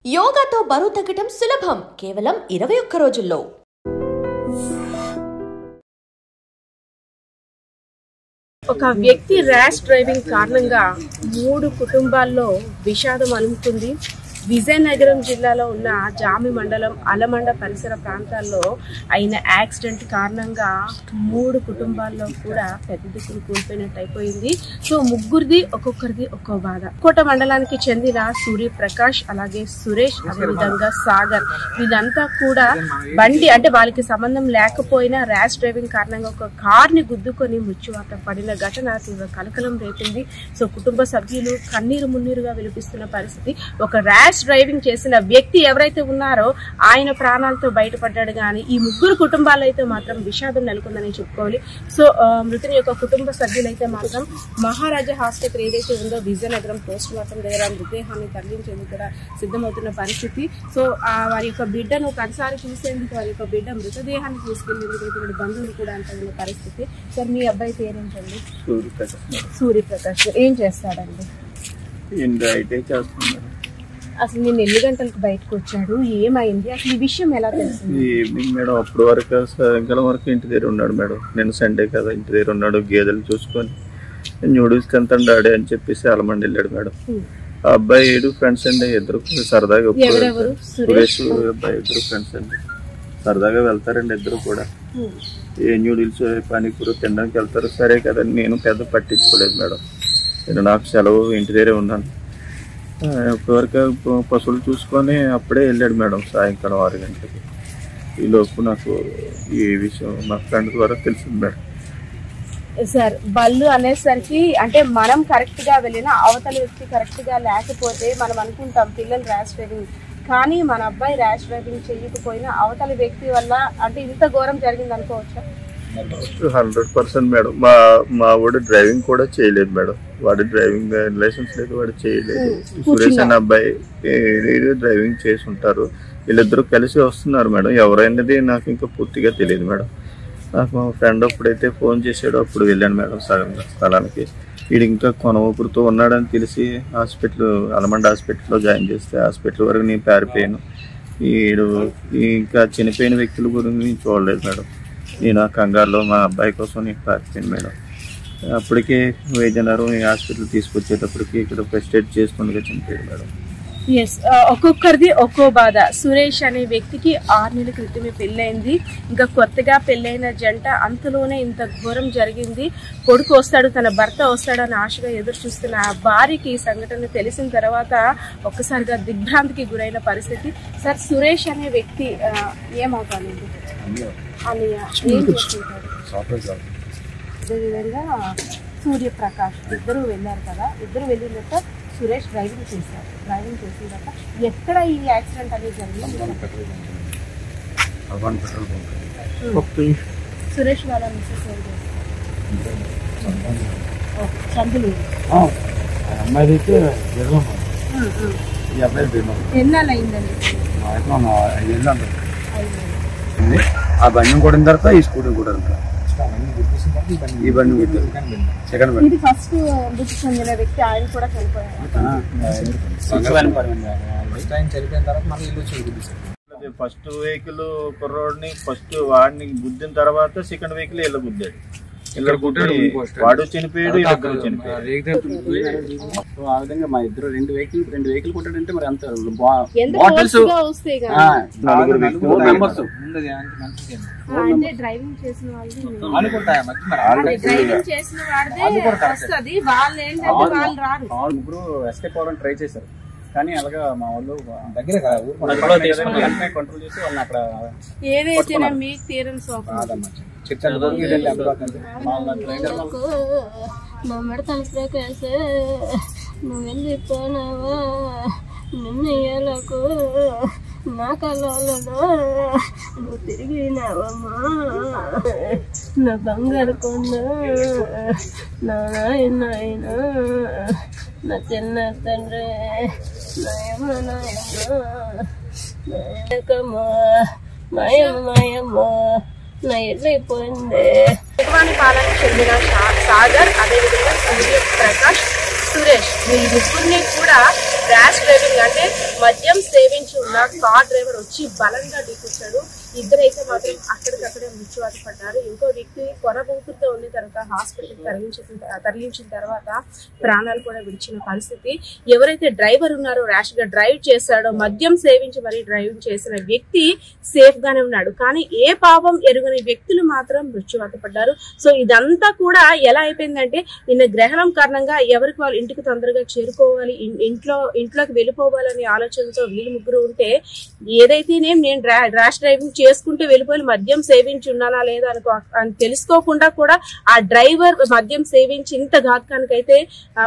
యోగాతో బరువు తగ్గడం సులభం కేవలం 21 రోజుల్లో. ఒక వ్యక్తి ర్యాష్ డ్రైవింగ్ కారణంగా 3 కుటుంబాల్లో విషాదం అలుముకుంది. విజయనగరం జిల్లాలో ఉన్న జామి మండలం అలమండ పరిసర ప్రాంతాల్లో అయిన యాక్సిడెంట్ కారణంగా 3 కుటుంబాల్లో కూడా పెద్ద దిక్కులు కోల్పోయినట్టు అయిపోయింది. సో ముగ్గురిది ఒక్కొక్కరిది ఒక్కో బాధ. కోట మండలానికి చెందిన సూర్యప్రకాష్, అలాగే సురేష్, అదేవిధంగా సాగర్, వీళ్ళంతా కూడా బండి అంటే వాళ్ళకి సంబంధం లేకపోయినా ర్యాష్ డ్రైవింగ్ కారణంగా ఒక కార్ ని గుద్దుకొని మృత్యువాత పడిన ఘటన తీవ్ర కలకలం రేపింది. సో కుటుంబ సభ్యులు కన్నీరు మున్నీరుగా విలిపిస్తున్న పరిస్థితి. ఒక ర్యాష్ డ్రైవింగ్ చేసిన వ్యక్తి ఎవరైతే ఉన్నారో ఆయన ప్రాణాలతో బయటపడ్డాడు, కానీ ఈ 3 కుటుంబాలు అయితే మాత్రం విషాదం నెలకొందని చెప్పుకోవాలి. సో మృతుని యొక్క కుటుంబ సభ్యులైతే మాత్రం మహారాజా హాస్పిటల్ ఏదైతే ఉందో విజయనగరం పోస్ట్ మార్టం దగ్గర మృతదేహాన్ని తరలించేందుకు కూడా సిద్ధమవుతున్న పరిస్థితి. సో వారి యొక్క బిడ్డను ఒకసారి చూసేందుకు వారి యొక్క బిడ్డ మృతదేహాన్ని తీసుకెళ్లేందుకు ఇటువంటి బంధువులు కూడా అంటున్న పరిస్థితి. సార్ మీ అబ్బాయి పేరేంటండి? సూర్యప్రకాష్. ఏం చేస్తాడండి? అసలు నేను ఎన్ని గంటలకు బయటకు వచ్చాడు, ఏమైంది, అసలు ఈ విషయం ఎలా తెలిసింది? ఈవినింగ్ మేడం, అప్పుడు వరకు సాయంకాలం వరకు ఇంటి దగ్గర ఉన్నాడు మేడం. నేను సండే కదా ఇంటి దగ్గర ఉన్నాడు. గేదెలు చూసుకొని న్యూడిల్స్ తింటాను డాడీ అని చెప్పేసి అలమండి వెళ్ళాడు మేడం. ఆ అబ్బాయి 7 ఫ్రెండ్స్ అండి, ఇద్దరు సరదాగా సురేష్ అబ్బాయి 2 ఫ్రెండ్స్ అండి, సరదాగా వెళ్తారండి ఇద్దరు కూడా. ఏ న్యూడిల్స్ పానీపూరి తినడానికి వెళ్తారు. సరే కదండి, నేను పెద్ద పట్టించుకోలేదు మేడం. నేను నాకు సెలవు ఇంటి దగ్గరే ఉన్నాను. ఇప్పటివరకు పశువులు చూసుకొని అప్పుడే వెళ్ళాడు మేడం సాయంకాలం 6 గంటలకి. ఈలోపు నాకు ఈ విషయం మా ఫ్రెండ్ ద్వారా తెలిసింది మేడం. సార్ బళ్ళు అనేసరికి అంటే మనం కరెక్ట్ గా వెళ్ళినా అవతల వ్యక్తి కరెక్ట్ గా లేకపోతే మనం అనుకుంటాం పిల్లలు ర్యాష్ డ్రైవింగ్, కానీ మన అబ్బాయి ర్యాష్ డ్రైవింగ్ చేయకపోయినా అవతల వ్యక్తి వల్ల అంటే ఇంత ఘోరం జరిగింది అనుకోవచ్చా? 100% మేడం. మా వాడు డ్రైవింగ్ కూడా చేయలేదు మేడం. వాడు డ్రైవింగ్ లైసెన్స్ లేదు, వాడు చేయలేదు. సురేష్ అనే అబ్బాయి డ్రైవింగ్ చేసి ఉంటారు. వీళ్ళిద్దరూ కలిసి వస్తున్నారు మేడం. ఎవరైనది నాకు ఇంకా పూర్తిగా తెలియదు మేడం. నాకు మా ఫ్రెండ్ అప్పుడైతే ఫోన్ చేసాడో అప్పుడు వెళ్ళాను మేడం స్థలానికి. వీడు ఇంకా కొనవూపురుతో ఉన్నాడని తెలిసి అలమండ హాస్పిటల్లో జాయిన్ చేస్తే హాస్పిటల్ వరకు నేను పారిపోయాను. వీడు ఇంకా చనిపోయిన వ్యక్తుల గురించి నేను చూడలేదు మేడం. నేను ఆ కంగారులో మా అబ్బాయి కోసం నేను పారిపోయాను మేడం. అప్పటికే వైద్యనగరం హాస్పిటల్ తీసుకొచ్చేటప్పటికి ఇక్కడ ఫస్ట్ ఎయిడ్ చేసుకుంటూ చనిపోయాడు మేడం. ఎస్, ఒక్కొక్కరిది ఒక్కో బాధ. సురేష్ అనే వ్యక్తికి 6 నెలల క్రితమే పెళ్ళైంది. ఇంకా కొత్తగా పెళ్ళైన జంట అంతలోనే ఇంత ఘోరం జరిగింది. కొడుకు వస్తాడు, తన భర్త వస్తాడని ఆశగా ఎదురు చూస్తున్న ఆ భార్యకి ఈ సంఘటన తెలిసిన తర్వాత ఒక్కసారిగా దిగ్భ్రాంతికి గురైన పరిస్థితి. సార్ సురేష్ అనే వ్యక్తి ఏమవుతానండి? అన్నయ్య ఏం చేస్తుంటాడు? అదేవిధంగా సూర్యప్రకాష్ ఇద్దరు వెళ్ళారు కదా, ఇద్దరు వెళ్ళినాక సురేష్ డ్రైవింగ్ చేశారు. డ్రైవింగ్ చేసినాక ఎక్కడ ఈ యాక్సిడెంట్ అనేది జరిగింది? సురేష్ వాళ్ళ మిస్సెస్ ఏం చేస్తారు? చందులు. ఎన్నాళ్ళు అయిందండి? ఆ బండి కొట్టిన తర్వాత ఈ స్కూటీ కూడా ఈ బండి సెకండ్ బండి. ఇది ఫస్ట్ మృతి చెందిన వ్యక్తి, ఆయన కూడా చనిపోయారు. ఫస్ట్ వెహికల్ కుర్రోడిని వాడిని గుద్దిన తర్వాత సెకండ్ వెహికల్ ఇలా గుద్దాడు. వాడు చనిపోయాడు, ఇద్దరు చనిపోయాడు. ఆ విధంగా మా ఇద్దరు 2 వెహికల్ కొట్టాడంటే మరి అంత బాటిల్స్ డ్రైవింగ్ చేసిన వాళ్ళు ముగ్గురు ఎస్కేప్ అవ్వడం ట్రై చేశారు, కానీ అలాగా మా వాళ్ళు దగ్గర కంట్రోల్ చేసి వాళ్ళని అక్కడ ఏదైతే మీకు తీరని నువ్వు వెళ్ళిపోనావా నిన్నయ్యలకు నా కళలో నువ్వు తిరిగినావమ్మా, నా బంగారు కొండ, నా నాయన నా చిన్న తండ్రి, నాయమ్మ నాయమ్మ నా వెళ్ళిపోయింది. పాలనకు చెందిన సాగర్, అదేవిధంగా సూర్యప్రకాష్, సురేష్, వీళ్ళ ముగ్గురిని కూడా ర్యాష్ డ్రైవింగ్ అంటే మద్యం సేవించి ఉన్న కార్ డ్రైవర్ వచ్చి బలంగా ఢీకొచ్చాడు. ఇద్దరైతే మాత్రం అక్కడికక్కడే మృత్యువాత పడ్డారు. ఇంకో వ్యక్తి కొరబూతుతో ఉన్న తర్వాత హాస్పిటల్కి తరలించిన తర్వాత ప్రాణాలు కూడా విడిచిన పరిస్థితి. ఎవరైతే డ్రైవర్ ఉన్నారో, ర్యాష్ గా డ్రైవ్ చేశాడో, మద్యం సేవించి మరీ డ్రైవింగ్ చేసిన వ్యక్తి సేఫ్ గానే ఉన్నాడు. కానీ ఏ పాపం ఎరుగని వ్యక్తులు మాత్రం మృత్యువాత పడ్డారు. సో ఇదంతా కూడా ఎలా అయిపోయిందంటే నిన్న గ్రహణం కారణంగా ఎవరికి వాళ్ళు ఇంటికి తొందరగా చేరుకోవాలి, ఇంట్లోకి వెళ్ళిపోవాలనే ఆలోచనతో వీళ్ళు ముగ్గురు ఉంటే ఏదైతేనే నేను ర్యాష్ డ్రైవింగ్ చేసుకుంటూ వెళ్ళిపోయి మద్యం సేవించి ఉన్నానా లేదా అని తెలుసుకోకుండా కూడా ఆ డ్రైవర్ మద్యం సేవించి ఇంత ఘాతకానికి అయితే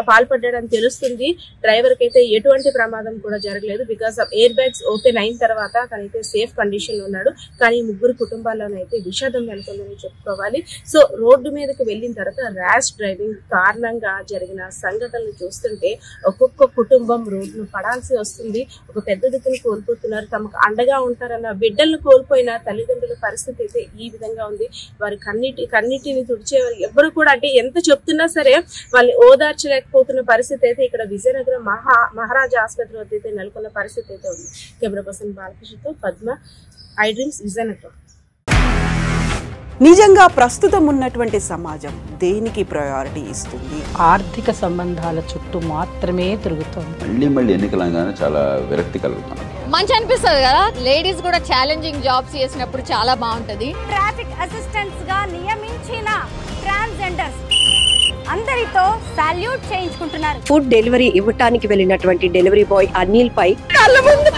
పాల్పడ్డాడని తెలుస్తుంది. డ్రైవర్ కి అయితే ఎటువంటి ప్రమాదం కూడా జరగలేదు. Because of air bags open అయిన తర్వాత తనైతే సేఫ్ కండిషన్ లో ఉన్నాడు. కానీ ముగ్గురు కుటుంబాల్లోనైతే విషాదం నెలకొందని చెప్పుకోవాలి. సో రోడ్డు మీదకి వెళ్ళిన తర్వాత ర్యాష్ డ్రైవింగ్ కారణంగా జరిగిన సంఘటనలు చూస్తుంటే ఒక్కొక్క కుటుంబం రోడ్డును పడాల్సి వస్తుంది. ఒక పెద్ద దిక్కును కోల్పోతున్నారు. తమకు అండగా ఉంటారన్న బిడ్డలను కోల్పోయిన తల్లిదండ్రుల పరిస్థితి అయితే ఈ విధంగా ఉంది. వారి కన్నిటిని తుడిచేవారు ఎవరు కూడా, అంటే ఎంత చెప్తున్నా సరే వాళ్ళని ఓదార్చలేకపోతున్న పరిస్థితి అయితే ఇక్కడ విజయనగరం మహారాజా ఆసుపత్రి వద్ద అయితే నెలకొన్న పరిస్థితి అయితే ఉంది. కెమెరా పర్సన్ బాలకృష్ణతో పద్మ, ఐ డ్రీమ్స్, విజయనగరం. నిజంగా ప్రస్తుతం ఉన్నటువంటి సమాజం దేనికి ప్రయారిటీ ఇస్తుంది? ఆర్థిక సంబంధాల చుట్టూ మాత్రమే తిరుగుతుంది. మళ్ళీ ఎన్నికలంగానే చాలా విరక్తి కలుగుతున్నాం. మంచి అనిపిస్తుంది కదా, లేడీస్ కూడా ఛాలెంజింగ్ జాబ్స్ చేసినప్పుడు చాలా బాగుంటది. ట్రాఫిక్ అసిస్టెంట్స్ గా నియమించిన ట్రాన్స్జెండర్స్ అందరితో సాల్యూట్ చేయించుకుంటున్నారు. ఫుడ్ డెలివరీ ఇవ్వటానికి వెళ్ళినటువంటి డెలివరీ బాయ్ అనిల్ పై కళ్ళ ముందు